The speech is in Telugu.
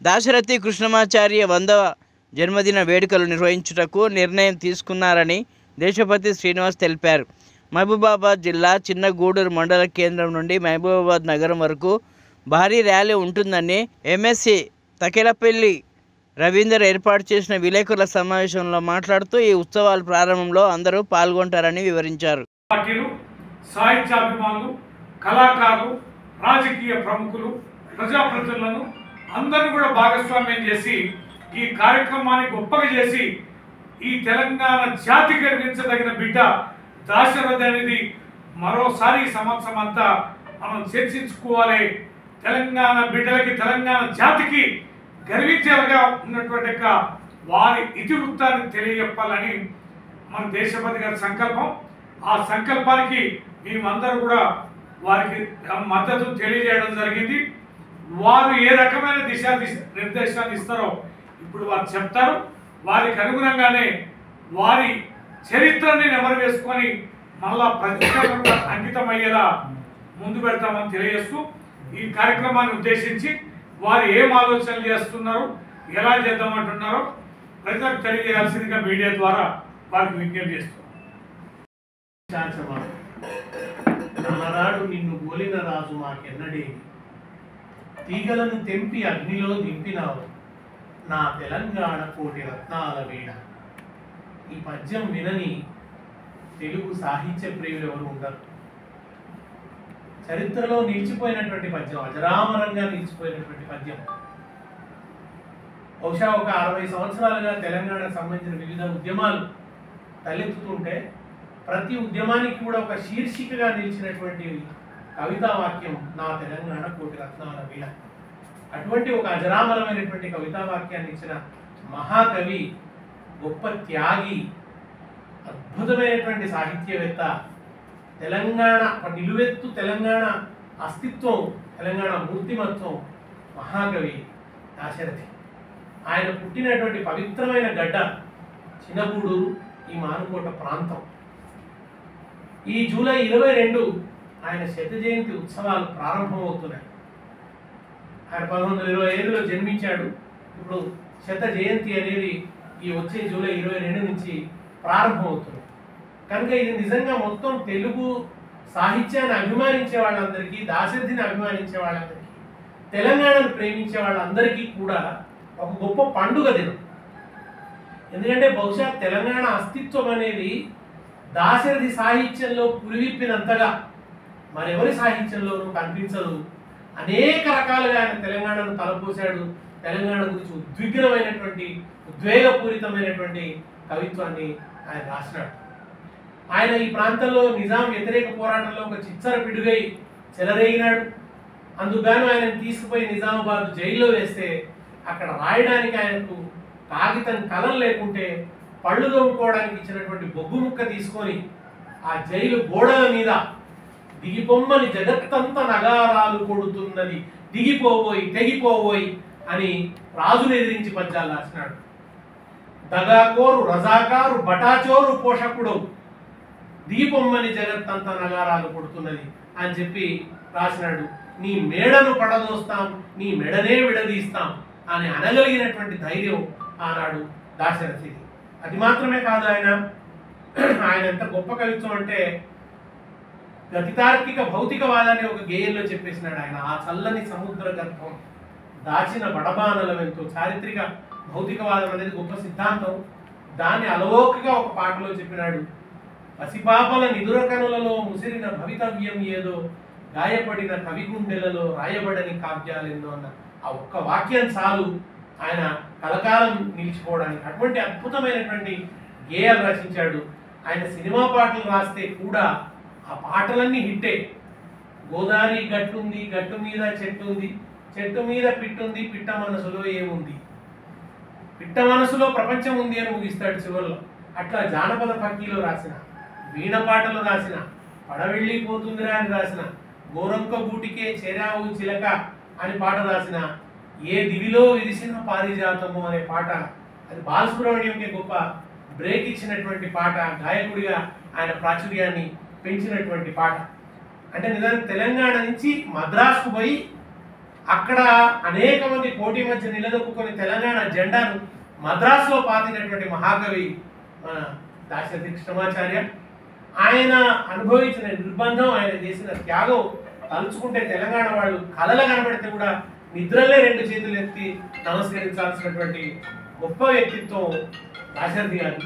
దాశరథి కృష్ణమాచార్య 100వ జన్మదిన వేడుకలు నిర్వహించుటకు నిర్ణయం తీసుకున్నారని దేశపతి శ్రీనివాస్ తెలిపారు. మహబూబాబాద్ జిల్లా చిన్నగూడూరు మండల కేంద్రం నుండి మహబూబాబాద్ నగరం వరకు భారీ ర్యాలీ ఉంటుందని ఎమ్మెల్సీ తకెలపల్లి రవీందర్ ఏర్పాటు చేసిన విలేకరుల సమావేశంలో మాట్లాడుతూ ఈ ఉత్సవాల ప్రారంభంలో అందరూ పాల్గొంటారని వివరించారు. సాహిత్యాభిమానులు, కళాకారులు, రాజకీయ ప్రముఖులు, ప్రజాప్రతినిధులను అందరూ కూడా భాగస్వామ్యం చేసి ఈ కార్యక్రమాన్ని గొప్పగా చేసి ఈ తెలంగాణ జాతి గర్వించదగిన బిడ్డ దాశరథి అనేది మరోసారి ఈ సంవత్సరం అంతా మనం చర్చించుకోవాలి. తెలంగాణ బిడ్డలకి, తెలంగాణ జాతికి గర్వించేలాగా ఉన్నటువంటి వారి ఇతివృత్తాన్ని తెలియజెప్పాలని మన దేశపతి గారి సంకల్పం. ఆ సంకల్పానికి మేమందరూ కూడా వారికి మద్దతు తెలియజేయడం జరిగింది. వారు ఏ రకమైన నిర్దేశాలు ఇస్తారో ఇప్పుడు వారు చెప్తారు. వారికి అనుగుణంగానే వారి చరిత్రని నెమరు వేసుకొని మళ్ళా ప్రతిష్టాపనకు అంకితమయ్యేలా ముందు పెడతామని తెలియజేస్తూ ఈ కార్యక్రమాన్ని ఉద్దేశించి వారు ఏం ఆలోచనలు చేస్తున్నారు, ఎలా చేద్దామంటున్నారో ప్రజలకు తెలియజేయాల్సిందిగా మీడియా ద్వారా వారికి విజ్ఞప్తి చేస్తున్నాం. నానాడు నిన్ను గోలిన రాజు మాకెన్నడే, తీగలను తెంపి అగ్నిలో దింపినావు నా తెలంగాణ కోటి రత్నాల వీణ. ఈ పద్యం వినని తెలుగు సాహిత్య ప్రియులు ఎవరు ఉండరు. చరిత్రలో నిలిచిపోయినటువంటి పద్యం, అజరామరంగా నిలిచిపోయినటువంటి పద్యం. బహుశా ఒక 60 సంవత్సరాలుగా తెలంగాణకు సంబంధించిన వివిధ ఉద్యమాలు తలెత్తుతుంటే ప్రతి ఉద్యమానికి కూడా ఒక శీర్షికగా నిలిచినటువంటి కవితా వాక్యం నా తెలంగాణ కోటి రత్నాల వీణ. అటువంటి ఒక అజరామరమైనటువంటి కవితా వాక్యాన్ని ఇచ్చిన మహాకవి, గొప్ప త్యాగి, అద్భుతమైనటువంటి సాహిత్యవేత్త, తెలంగాణ నిలువెత్తు తెలంగాణ అస్తిత్వం, తెలంగాణ మూర్తిమత్వం మహాకవి దాశరథి. ఆయన పుట్టినటువంటి పవిత్రమైన గడ్డ చిన్నగూడూరు, ఈ మానుకోట ప్రాంతం. ఈ జూలై 22 ఆయన శత జయంతి ఉత్సవాలు ప్రారంభమవుతున్నాయి. ఆయన 1925లో జన్మించాడు. ఇప్పుడు శత జయంతి అనేది ఈ వచ్చే జూలై 22 నుంచి ప్రారంభమవుతుంది. కనుక ఇది నిజంగా మొత్తం తెలుగు సాహిత్యాన్ని అభిమానించే వాళ్ళందరికీ, దాశరథిని అభిమానించే వాళ్ళందరికీ, తెలంగాణను ప్రేమించే వాళ్ళందరికీ కూడా ఒక గొప్ప పండుగ దినం. ఎందుకంటే బహుశా తెలంగాణ అస్తిత్వం అనేది దాశరథి సాహిత్యంలో పురివిప్పినంతగా మరెవరి సాహిత్యంలోనూ కనిపించదు. అనేక రకాలుగా ఆయన తెలంగాణను తలపోశాడు. తెలంగాణ గురించి ఉద్వేగపూరితమైనటువంటి కవిత్వాన్ని ఆయన రాసినాడు. ఆయన ఈ ప్రాంతంలో నిజాం వ్యతిరేక పోరాటంలో ఒక చిచ్చర పిడుగై చెలరేగినాడు. అందుకుగాను ఆయనను తీసుకుపోయి నిజామాబాద్ జైల్లో వేస్తే అక్కడ రాయడానికి ఆయనకు కాగితం కలం లేకుంటే పళ్ళు తోముకోవడానికి ఇచ్చినటువంటి బొగ్గు ముక్క తీసుకొని ఆ జైలు గోడల మీద దిగిపోమ్మని జగత్తంత నగారాలు కొడుతున్నది, దిగిపోబోయి తెగిపోబోయి అని రాజును ఎదిరించి పద్యాలు రాసినాడు. దగాకోరు రజాకారు బటాచోరు పోషకుడు, దిగిపోమ్మని జగత్తంత నగారాలు కొడుతున్నది అని చెప్పి రాసినాడు. నీ మేడను పడదోస్తాం, నీ మెడనే విడదీస్తాం అని అనగలిగినటువంటి ధైర్యం ఆనాడు దాశరథిది. అది మాత్రమే కాదు, ఆయన ఎంత గొప్ప కవిత్వం అంటే గతితార్కిక భౌతికవాదాన్ని ఒక గేయంలో చెప్పేసినాడు ఆయన. ఆ చల్లని సముద్ర గర్భం దాచిన బడబానలం ఎంతో. చారిత్రక భౌతికవాదం అనేది గొప్ప సిద్ధాంతం. దాన్ని అలవోకగా ఒక పాటలో చెప్పినాడు. పసిపాపల నిదుర కనులలో ముసిరిన భవితవ్యం ఏదో, గాయపడిన కవి గుండెలలో రాయబడని కావ్యాలెన్నో అన్న ఆ ఒక్క వాక్యం చాలు ఆయన కలకాలం నిలిచిపోవడానికి. అటువంటి అద్భుతమైనటువంటి గేయాలు రచించాడు. ఆయన సినిమా పాటలు రాస్తే కూడా ఆ పాటలన్నీ హిట్టే. గోదావరి గట్టుంది, గట్టు మీద చెట్టు ఉంది, చెట్టు మీద పిట్టుంది, పిట్ట మనసులో ఏముంది, పిట్ట మనసులో ప్రపంచం ఉంది అని ముగిస్తాడు చివరిలో. అట్లా జానపద పక్కీలో రాసిన, వీణ పాటలు రాసిన, పడవెళ్ళిపోతుందిరా అని రాసిన, గోరంక గూటికే చేరావు చిలక అని పాట రాసిన, ఏ దివిలో విరిసిన పారిజాతము అనే పాట, అది బాలసుబ్రహ్మణ్యంకి గొప్ప బ్రేక్ ఇచ్చినటువంటి పాట. గాయకుడిగా ఆయన ప్రాచుర్యాన్ని పెంచినటువంటి పాట. అంటే నిజానికి తెలంగాణ నుంచి మద్రాసుకు పోయి అక్కడ అనేక మంది పోటీ మధ్య నిలదొక్కుని తెలంగాణ జెండాను మద్రాసులో పాతినటువంటి మహాకవి మన దాశరథి కృష్ణమాచార్య. ఆయన అనుభవించిన నిర్బంధం, ఆయన చేసిన త్యాగం తలుచుకుంటే తెలంగాణ వాళ్ళు కలలు కనబడితే కూడా నిద్రలే రెండు చేతులు ఎత్తి నమస్కరించాల్సినటువంటి గొప్ప వ్యక్తిత్వం దాశరథి గారు.